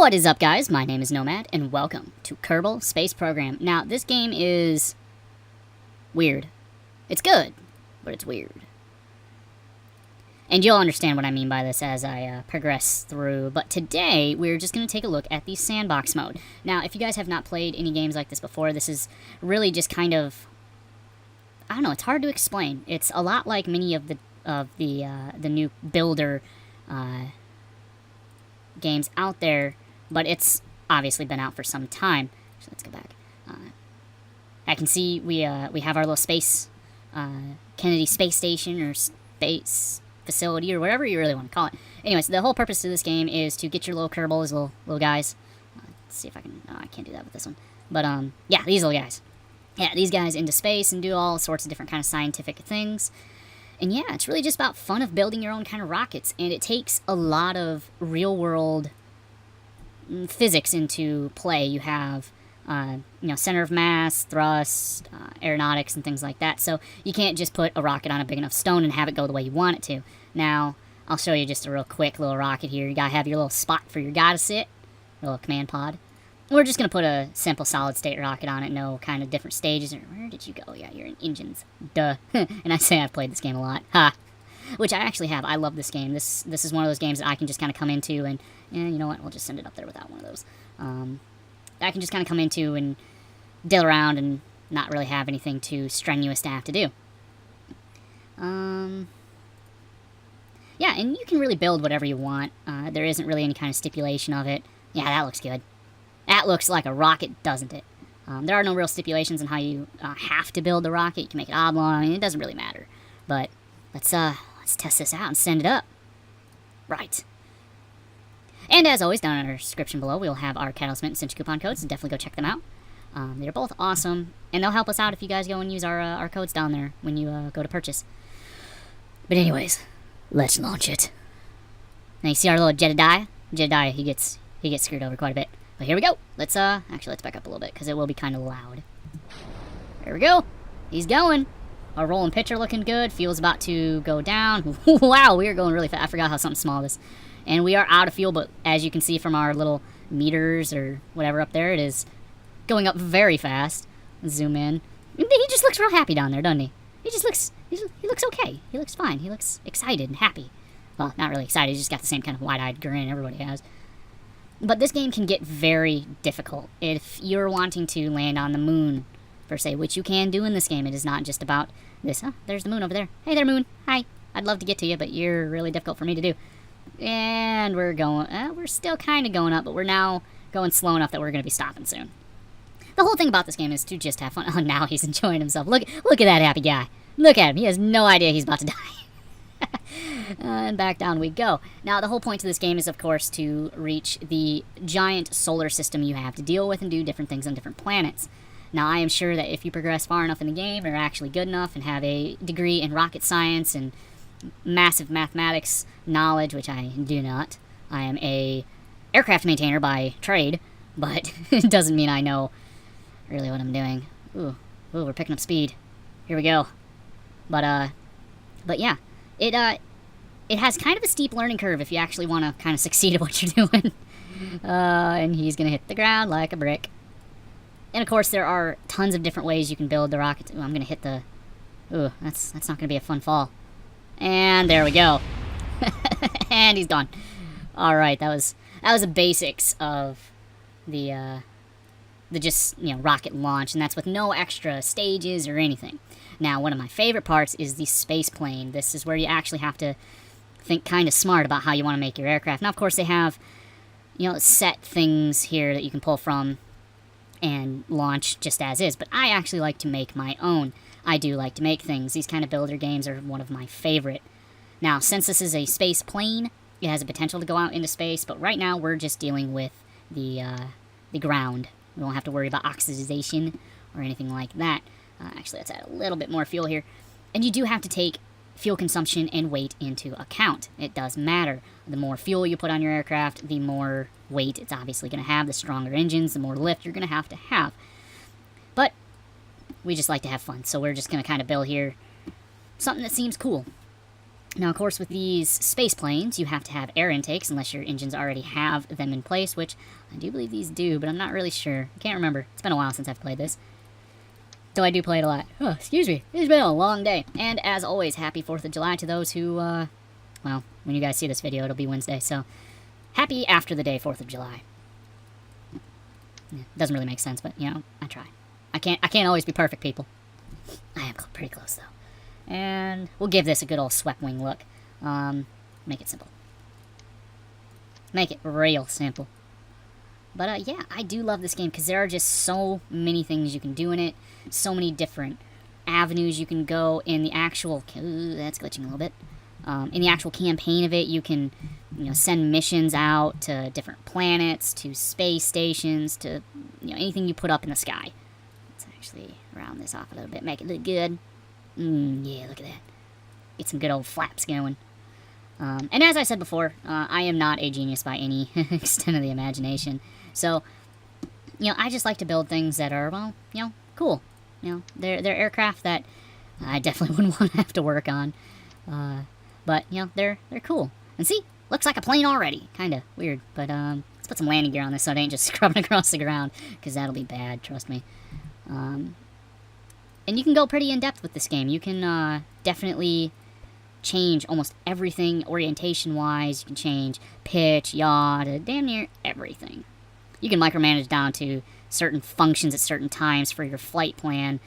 What is up, guys? My name is Nomad, and welcome to Kerbal Space Program. Now, this game is weird. It's good, but it's weird. And you'll understand what I mean by this as I progress through. But today, we're just going to take a look at the sandbox mode. Now, if you guys have not played any games like this before, this is really just kind of... I don't know, it's hard to explain. It's a lot like many of the new builder games out there, but it's obviously been out for some time. So let's go back. I can see we have our little space, Kennedy Space Station or space facility or whatever you really want to call it. Anyways, the whole purpose of this game is to get your little Kerbals, little guys. Let's see if I can. I can't do that with this one. But yeah, these little guys. Yeah, these guys into space and do all sorts of different kind of scientific things. And yeah, it's really just about fun of building your own kind of rockets, and it takes a lot of real-world physics into play. You have, center of mass, thrust, aeronautics, and things like that. So you can't just put a rocket on a big enough stone and have it go the way you want it to. Now, I'll show you just a real quick little rocket here. You gotta have your little spot for your guy to sit, little command pod. We're just going to put a simple solid-state rocket on it, no kind of different stages. Where did you go? Yeah, you're in engines. Duh. And I say I've played this game a lot. Ha! Which I actually have. I love this game. This is one of those games that I can just kind of come into and, you know what, we'll just send it up there without one of those. I can just kind of come into and dill around and not really have anything too strenuous to have to do. Yeah, and you can really build whatever you want. There isn't really any kind of stipulation of it. Yeah, that looks good. That looks like a rocket, doesn't it? There are no real stipulations on how you have to build the rocket. You can make it oblong. I mean, it doesn't really matter. But let's test this out and send it up. Right. And as always, down in our description below, we'll have our Catalyst Mint and Cinch coupon codes. So definitely go check them out. They're both awesome, and they'll help us out if you guys go and use our codes down there when you go to purchase. But anyways, let's launch it. Now you see our little Jedediah? Jedediah, he gets screwed over quite a bit. But here we go. Let's let's back up a little bit because it will be kind of loud. There we go. He's going. Our rolling pitcher looking good. Fuel's about to go down. Wow, we are going really fast. I forgot how something small this. And we are out of fuel, but as you can see from our little meters or whatever up there, it is going up very fast. Zoom in. He just looks real happy down there, doesn't he? He looks okay. He looks fine. He looks excited and happy. Well, not really excited. He's just got the same kind of wide-eyed grin everybody has. But this game can get very difficult if you're wanting to land on the moon, per se, which you can do in this game. It is not just about this. Huh, there's the moon over there. Hey there, moon. Hi. I'd love to get to you, but you're really difficult for me to do. And we're going, we're still kind of going up, but we're now going slow enough that we're going to be stopping soon. The whole thing about this game is to just have fun. Oh, now he's enjoying himself. Look at that happy guy. Look at him. He has no idea he's about to die. And back down we go. Now, the whole point of this game is, of course, to reach the giant solar system you have to deal with and do different things on different planets. Now, I am sure that if you progress far enough in the game and are actually good enough and have a degree in rocket science and massive mathematics knowledge, which I do not. I am a aircraft maintainer by trade, but it doesn't mean I know really what I'm doing. Ooh, we're picking up speed. Here we go. But yeah, it has kind of a steep learning curve if you actually want to kind of succeed at what you're doing. And he's going to hit the ground like a brick. And, of course, there are tons of different ways you can build the rockets. Ooh, I'm going to hit the... Ooh, that's not going to be a fun fall. And there we go. And he's gone. All right, that was the basics of the just, rocket launch, and that's with no extra stages or anything. Now, one of my favorite parts is the space plane. This is where you actually have to think kind of smart about how you want to make your aircraft. Now, of course, they have, set things here that you can pull from and launch just as is, but I actually like to make my own. I do like to make things. These kind of builder games are one of my favorite. Now, since this is a space plane, it has a potential to go out into space, but right now we're just dealing with the ground. We won't have to worry about oxidization or anything like that. Actually, let's add a little bit more fuel here. And you do have to take fuel consumption and weight into account. It does matter. The more fuel you put on your aircraft, the more weight it's obviously going to have. The stronger engines, the more lift you're going to have. But we just like to have fun, so we're just going to kind of build here something that seems cool. Now, of course, with these space planes, you have to have air intakes unless your engines already have them in place, which I do believe these do, but I'm not really sure. I can't remember. It's been a while since I've played this. Though I do play it a lot. Oh, excuse me. It's been a long day. And as always, happy 4th of July to those who, well, when you guys see this video, it'll be Wednesday, so happy after the day, 4th of July. Yeah, doesn't really make sense, but, you know, I try. I can't always be perfect, people. I am pretty close, though. And we'll give this a good old swept wing look. Make it simple. Make it real simple. But, yeah, I do love this game because there are just so many things you can do in it. So many different avenues you can go in the actual... Ooh, that's glitching a little bit. In the actual campaign of it, you can, you know, send missions out to different planets, to space stations, to, you know, anything you put up in the sky. Let's actually round this off a little bit, make it look good. Yeah, look at that. Get some good old flaps going. And as I said before, I am not a genius by any extent of the imagination. So, you know, I just like to build things that are, well, you know, cool. You know, they're aircraft that I definitely wouldn't want to have to work on. But, you know, they're cool. And see, looks like a plane already. Kind of weird. But, let's put some landing gear on this so it ain't just scrubbing across the ground. Because that'll be bad, trust me. And you can go pretty in-depth with this game. You can definitely change almost everything orientation-wise. You can change pitch, yaw, damn near everything. You can micromanage down to certain functions at certain times for your flight plan.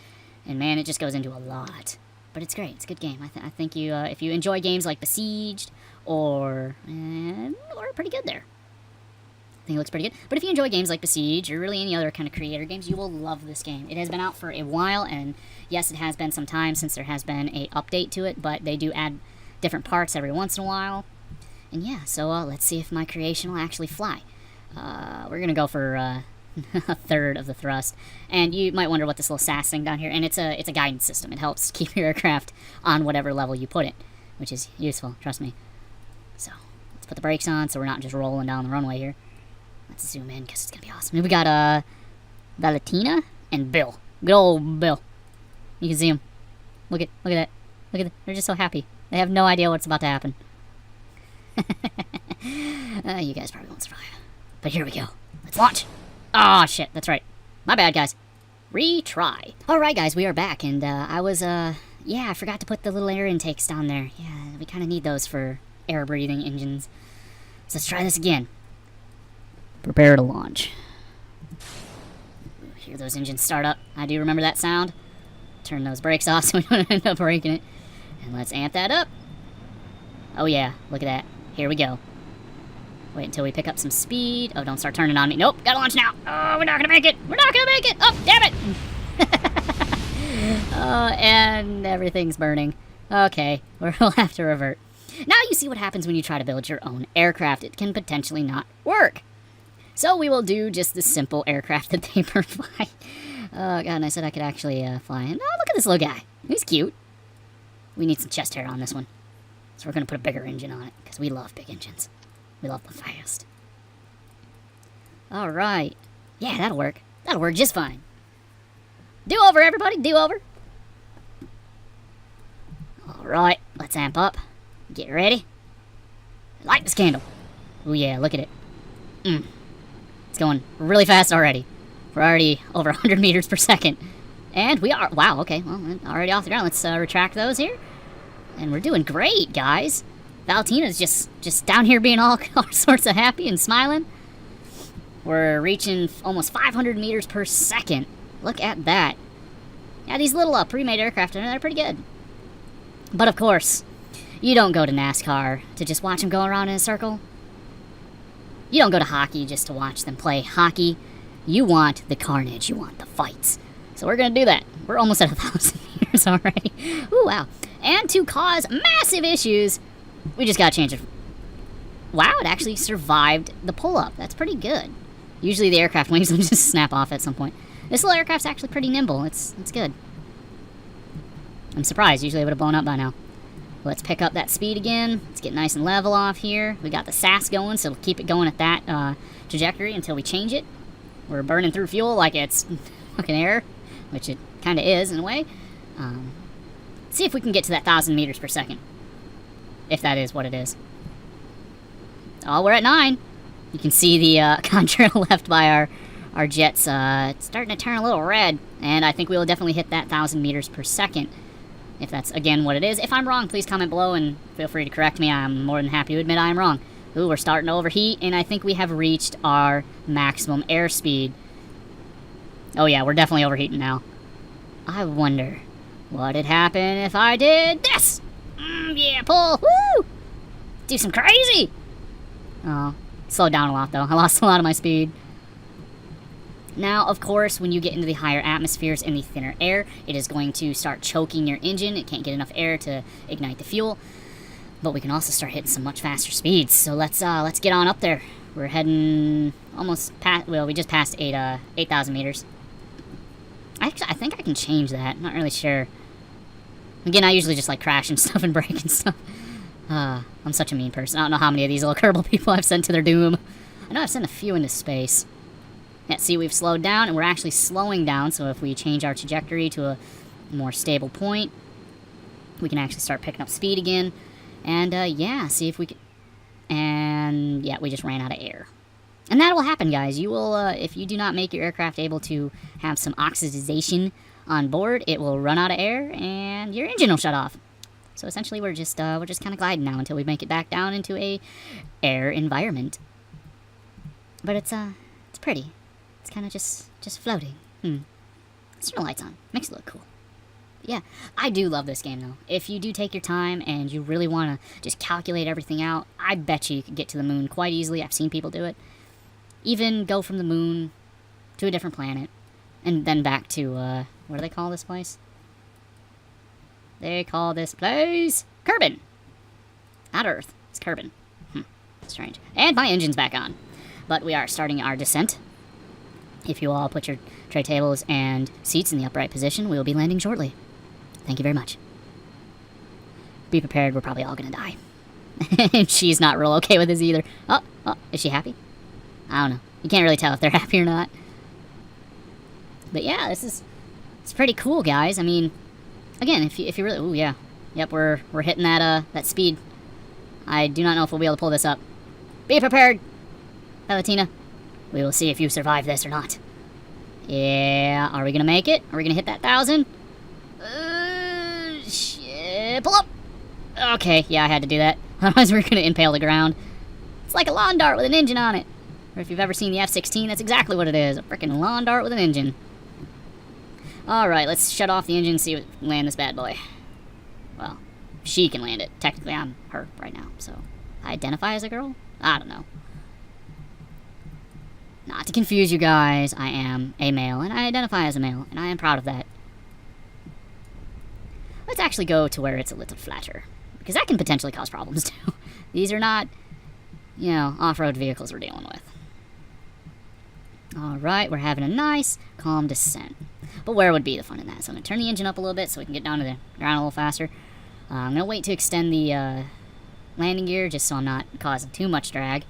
And man, it just goes into a lot. But it's great. It's a good game. I think you, if you enjoy games like Besieged or pretty good there. I think it looks pretty good. But if you enjoy games like Besiege or really any other kind of creator games, you will love this game. It has been out for a while, and yes, it has been some time since there has been a update to it, but they do add different parts every once in a while. And yeah, so let's see if my creation will actually fly. We're going to go for a third of the thrust. And you might wonder what this little SAS thing down here, and it's a guidance system. It helps keep your aircraft on whatever level you put it, which is useful, trust me. So, let's put the brakes on so we're not just rolling down the runway here. Let's zoom in because it's going to be awesome. We got Valentina and Bill. Good old Bill. You can see them. Look at that. Look at that. They're just so happy. They have no idea what's about to happen. You guys probably won't survive. But here we go. Let's launch. Oh, shit. That's right. My bad, guys. Retry. Alright, guys. We are back. And yeah, I forgot to put the little air intakes down there. Yeah, we kind of need those for air-breathing engines. So let's try this again. Prepare to launch. Hear those engines start up. I do remember that sound. Turn those brakes off so we don't end up breaking it. And let's amp that up. Oh yeah, look at that. Here we go. Wait until we pick up some speed. Oh, don't start turning on me. Nope, gotta launch now. Oh, we're not gonna make it. We're not gonna make it. Oh, damn it. And everything's burning. Okay, we'll have to revert. Now you see what happens when you try to build your own aircraft. It can potentially not work. So we will do just the simple aircraft that they provide. Oh, God, and I said I could actually fly. And oh, look at this little guy. He's cute. We need some chest hair on this one. So we're going to put a bigger engine on it, because we love big engines. We love them fast. All right. Yeah, that'll work. That'll work just fine. Do over, everybody. Do over. All right. Let's amp up. Get ready. Light this candle. Oh, yeah. Look at it. It's going really fast already. We're already over 100 meters per second. And we are... Wow, okay. Well, already off the ground. Let's retract those here. And we're doing great, guys. Valentina's just down here being all sorts of happy and smiling. We're reaching almost 500 meters per second. Look at that. Yeah, these little pre-made aircraft, they're pretty good. But, of course, you don't go to NASCAR to just watch them go around in a circle. You don't go to hockey just to watch them play hockey. You want the carnage. You want the fights. So we're going to do that. We're almost at 1,000 meters already. Ooh, wow. And to cause massive issues, we just got to change it. Wow, it actually survived the pull-up. That's pretty good. Usually the aircraft wings will just snap off at some point. This little aircraft's actually pretty nimble. It's good. I'm surprised. Usually it would have blown up by now. Let's pick up that speed again. Let's get nice and level off here. We got the SAS going, so we'll keep it going at that trajectory until we change it. We're burning through fuel like it's fucking air, which it kind of is in a way. See if we can get to that 1,000 meters per second. if that is what it is. Oh, we're at 9. You can see the contrail left by our jets it's starting to turn a little red, and I think we will definitely hit that 1,000 meters per second, if that's, again, what it is. If I'm wrong, please comment below and feel free to correct me. I'm more than happy to admit I am wrong. Ooh, we're starting to overheat, and I think we have reached our maximum airspeed. Oh yeah, we're definitely overheating now. I wonder what'd happen if I did this. Yeah, pull. Woo! Do some crazy. Oh, slowed down a lot though. I lost a lot of my speed. Now, of course, when you get into the higher atmospheres and the thinner air, it is going to start choking your engine. It can't get enough air to ignite the fuel. But we can also start hitting some much faster speeds. So let's get on up there. We're heading almost past. Well, we just passed 8,000 meters. Actually, I think I can change that. Not really sure. Again, I usually just like crash and stuff and break and stuff. I'm such a mean person. I don't know how many of these little Kerbal people I've sent to their doom. I know I've sent a few into space. Yeah, see, we've slowed down, and we're actually slowing down, so if we change our trajectory to a more stable point, we can actually start picking up speed again. And, yeah, see if we can... And, yeah, we just ran out of air. And that will happen, guys. You will, if you do not make your aircraft able to have some oxidization on board, it will run out of air, and your engine will shut off. So, essentially, we're just kind of gliding now until we make it back down into a air environment. But it's pretty. It's kind of just floating. Let's turn the lights on. Makes it look cool. But yeah, I do love this game, though. If you do take your time and you really want to just calculate everything out, I bet you could get to the moon quite easily. I've seen people do it. Even go from the moon to a different planet. And then back to, what do they call this place? They call this place Kerbin. Not Earth. It's Kerbin. Strange. And my engine's back on. But we are starting our descent. If you all put your tray tables and seats in the upright position, we will be landing shortly. Thank you very much. Be prepared, we're probably all gonna die. And she's not real okay with this either. Oh, is she happy? I don't know. You can't really tell if they're happy or not. But yeah, it's pretty cool, guys. I mean, again, if you really... Ooh, yeah. Yep, we're hitting that speed. I do not know if we'll be able to pull this up. Be prepared, Valentina. We will see if you survive this or not. Yeah, are we gonna make it? Are we gonna hit that 1,000? Shit, pull up! Okay, yeah, I had to do that. Otherwise we're gonna impale the ground. It's like a lawn dart with an engine on it. Or if you've ever seen the F-16, that's exactly what it is. A frickin' lawn dart with an engine. Alright, let's shut off the engine and see if we can land this bad boy. Well, she can land it. Technically, I'm her right now, so... I identify as a girl? I don't know. Not to confuse you guys, I am a male, and I identify as a male, and I am proud of that. Let's actually go to where it's a little flatter, because that can potentially cause problems, too. These are not, you know, off-road vehicles we're dealing with. Alright, we're having a nice, calm descent. But where would be the fun in that? So I'm going to turn the engine up a little bit so we can get down to the ground a little faster. I'm going to wait to extend the landing gear, just so I'm not causing too much drag.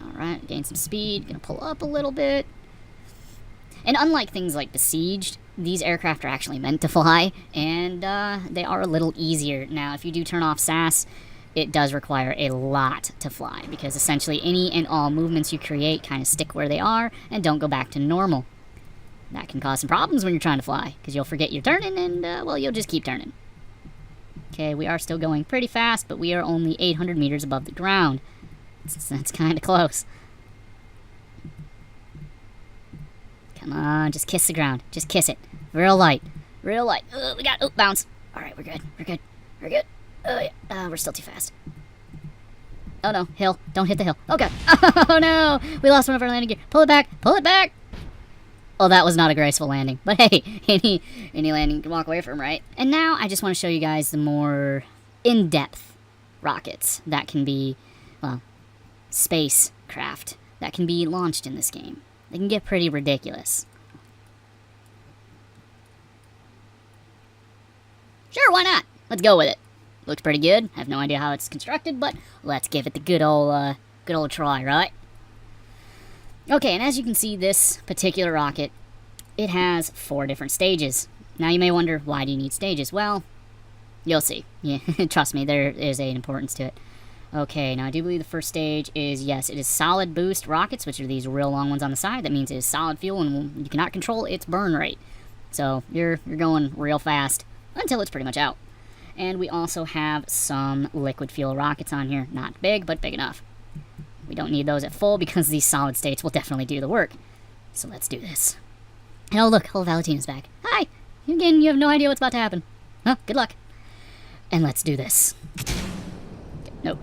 Alright, gain some speed, gonna pull up a little bit. And unlike things like Besieged, these aircraft are actually meant to fly, and they are a little easier. Now, if you do turn off SAS, it does require a lot to fly, because essentially any and all movements you create kind of stick where they are and don't go back to normal. That can cause some problems when you're trying to fly, because you'll forget you're turning, and, well, you'll just keep turning. Okay, we are still going pretty fast, but we are only 800 meters above the ground. That's kind of close. Come on, just kiss the ground. Just kiss it. Real light. Real light. We got... Oh, bounce. Alright, we're good. We're good. We're good. Oh, yeah. We're still too fast. Oh, no. Hill. Don't hit the hill. Oh, God. Oh, no. We lost one of our landing gear. Pull it back. Pull it back. Oh, that was not a graceful landing. But, hey, any landing you can walk away from, right? And now I just want to show you guys the more in-depth rockets that can be, well, spacecraft that can be launched in this game. They can get pretty ridiculous. Sure, why not? Let's go with it. Looks pretty good. I have no idea how it's constructed, but let's give it the good old try, right? Okay, and as you can see, this particular rocket, it has 4 different stages. Now you may wonder, why do you need stages? Well, You'll see. Yeah, trust me, there is an importance to it. Okay, now I do believe the first stage is, yes, it is solid boost rockets, which are these real long ones on the side. That means it is solid fuel, and you cannot control its burn rate. So you're going real fast until it's pretty much out. And we also have some liquid fuel rockets on here. Not big, but big enough. We don't need those at full because these solid states will definitely do the work. So let's do this. And oh look, old Valentina's back. Hi! Again, you have no idea what's about to happen. Huh, good luck. And let's do this. Nope.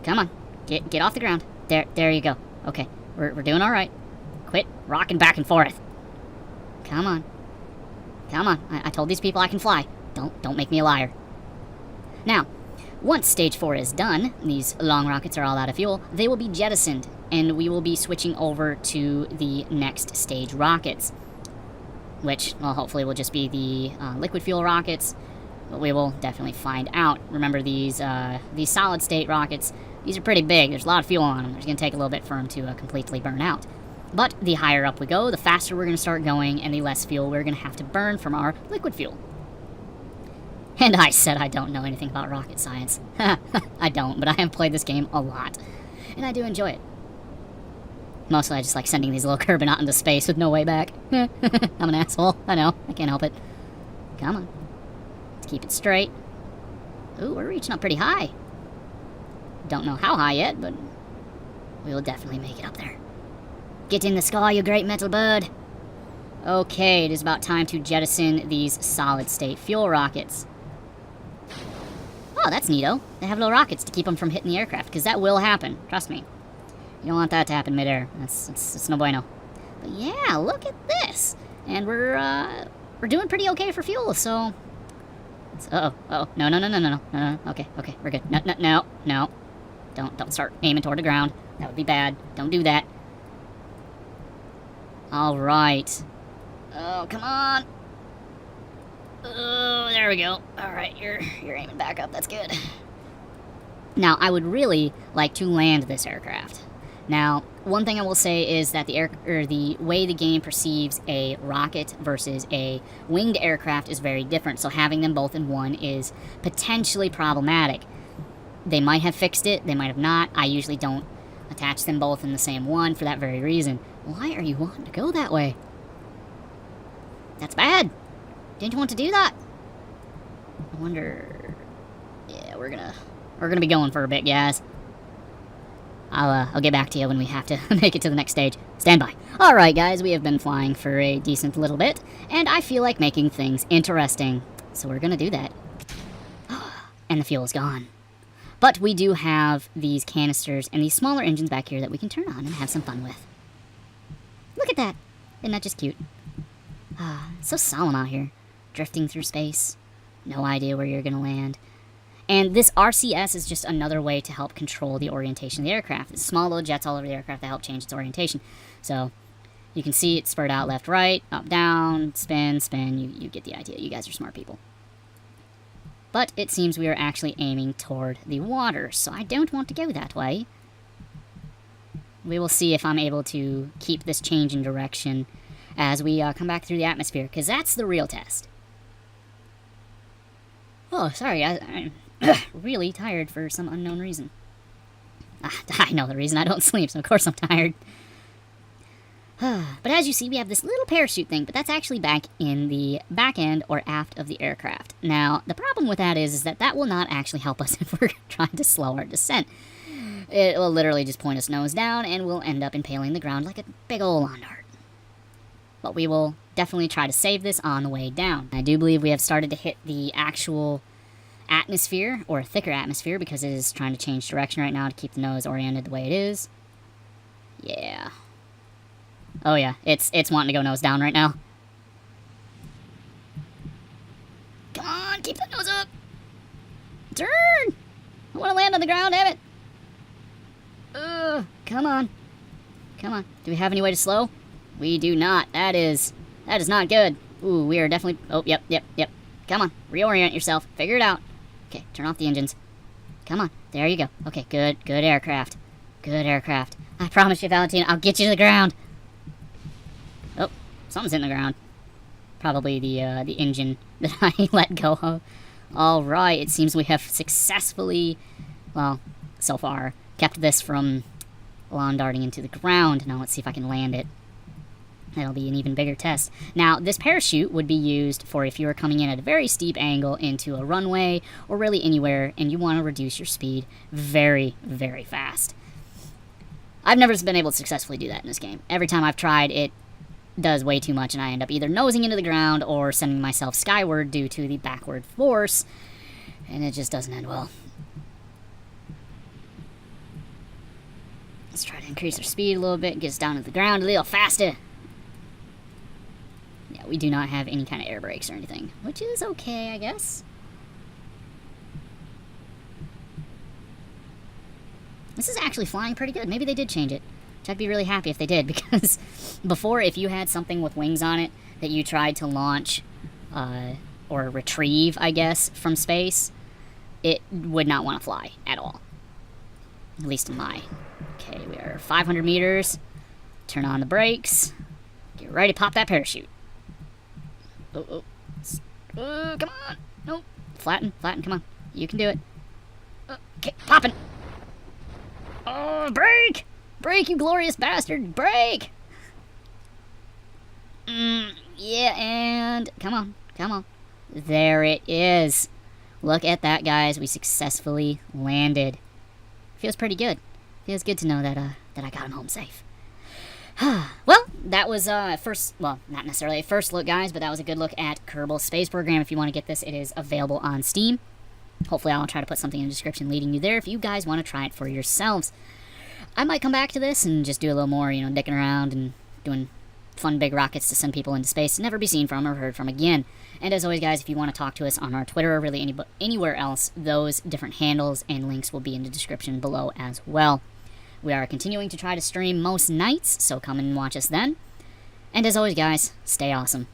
Come on. Get off the ground. There you go. Okay, we're doing alright. Quit rocking back and forth. Come on. Come on. I told these people I can fly. Don't make me a liar. Now, once stage 4 is done, these long rockets are all out of fuel, they will be jettisoned, and we will be switching over to the next stage rockets. Which, well, hopefully will just be the liquid fuel rockets, but we will definitely find out. Remember, these solid state rockets, these are pretty big. There's a lot of fuel on them. It's going to take a little bit for them to completely burn out. But the higher up we go, the faster we're going to start going, and the less fuel we're going to have to burn from our liquid fuel. And I said I don't know anything about rocket science. I don't, but I have played this game a lot, and I do enjoy it. Mostly I just like sending these little Kerbal out into space with no way back. I'm an asshole. I know. I can't help it. Come on. Let's keep it straight. Ooh, we're reaching up pretty high. Don't know how high yet, but we will definitely make it up there. Get in the sky, you great metal bird. Okay, it is about time to jettison these solid-state fuel rockets. Oh, that's neato. They have little rockets to keep them from hitting the aircraft, because that will happen. Trust me. You don't want that to happen midair. It's no bueno. But yeah, look at this. And we're doing pretty okay for fuel, so... Uh-oh. No. Okay, we're good. No. Don't start aiming toward the ground. That would be bad. Don't do that. Alright. Oh, come on. Oh, there we go. Alright, you're aiming back up. That's good. Now, I would really like to land this aircraft. Now, one thing I will say is that the way the game perceives a rocket versus a winged aircraft is very different, so having them both in one is potentially problematic. They might have fixed it, they might have not. I usually don't attach them both in the same one for that very reason. Why are you wanting to go that way? That's bad. Didn't you want to do that? I wonder... Yeah, we're gonna be going for a bit, guys. I'll get back to you when we have to make it to the next stage. Stand by. Alright, guys, we have been flying for a decent little bit, and I feel like making things interesting. So we're gonna do that. And the fuel is gone. But we do have these canisters and these smaller engines back here that we can turn on and have some fun with. Look at that. Isn't that just cute? So solemn out here. Drifting through space. No idea where you're gonna land. And this RCS is just another way to help control the orientation of the aircraft. It's small little jets all over the aircraft that help change its orientation. So you can see it spurred out left, right, up, down, spin. You get the idea. You guys are smart people. But it seems we are actually aiming toward the water, so I don't want to go that way. We will see if I'm able to keep this change in direction as we come back through the atmosphere, because that's the real test. Oh, sorry, I'm really tired for some unknown reason. I know the reason. I don't sleep, so of course I'm tired. But as you see, we have this little parachute thing, but that's actually back in the back end or aft of the aircraft. Now, the problem with that is that will not actually help us if we're trying to slow our descent. It will literally just point us nose down, and we'll end up impaling the ground like a big ol' lawn dart. But we will definitely try to save this on the way down. I do believe we have started to hit the actual atmosphere, or a thicker atmosphere, because it is trying to change direction right now to keep the nose oriented the way it is. Yeah. Oh yeah, it's wanting to go nose down right now. Come on, keep that nose up. Turn! I want to land on the ground, damn it. Come on. Come on. Do we have any way to slow? We do not. That is not good. Ooh, we are definitely... Oh, yep. Come on, reorient yourself. Figure it out. Okay, turn off the engines. Come on, there you go. Okay, good aircraft. Good aircraft. I promise you, Valentina, I'll get you to the ground. Something's in the ground. Probably the engine that I let go of. Alright, it seems we have successfully, well, so far, kept this from lawn darting into the ground. Now let's see if I can land it. That'll be an even bigger test. Now, this parachute would be used for if you were coming in at a very steep angle into a runway or really anywhere and you want to reduce your speed very, very fast. I've never been able to successfully do that in this game. Every time I've tried, it does way too much and I end up either nosing into the ground or sending myself skyward due to the backward force, and it just doesn't end well. Let's try to increase our speed a little bit, get us down to the ground a little faster. Yeah, we do not have any kind of air brakes or anything, which is okay, I guess. This is actually flying pretty good. Maybe they did change it, which I'd be really happy if they did, because before, if you had something with wings on it that you tried to launch or retrieve, I guess, from space, it would not want to fly at all. At least in my. Okay, we are 500 meters. Turn on the brakes. Get ready to pop that parachute. Oh, come on. Nope. Flatten, come on. You can do it. Okay, popping. Oh, brake! Brake, you glorious bastard! Brake! Yeah, and come on. There it is. Look at that, guys. We successfully landed. Feels pretty good. Feels good to know that I got him home safe. Well, that was first, well, not necessarily a first look, guys, but that was a good look at Kerbal Space Program. If you want to get this, it is available on Steam. Hopefully I'll try to put something in the description leading you there if you guys want to try it for yourselves. I might come back to this and just do a little more, dicking around and doing fun big rockets to send people into space, never be seen from or heard from again. And as always, guys, if you want to talk to us on our Twitter or really anywhere else, those different handles and links will be in the description below as well. We are continuing to try to stream most nights, so come and watch us then. And as always, guys, stay awesome.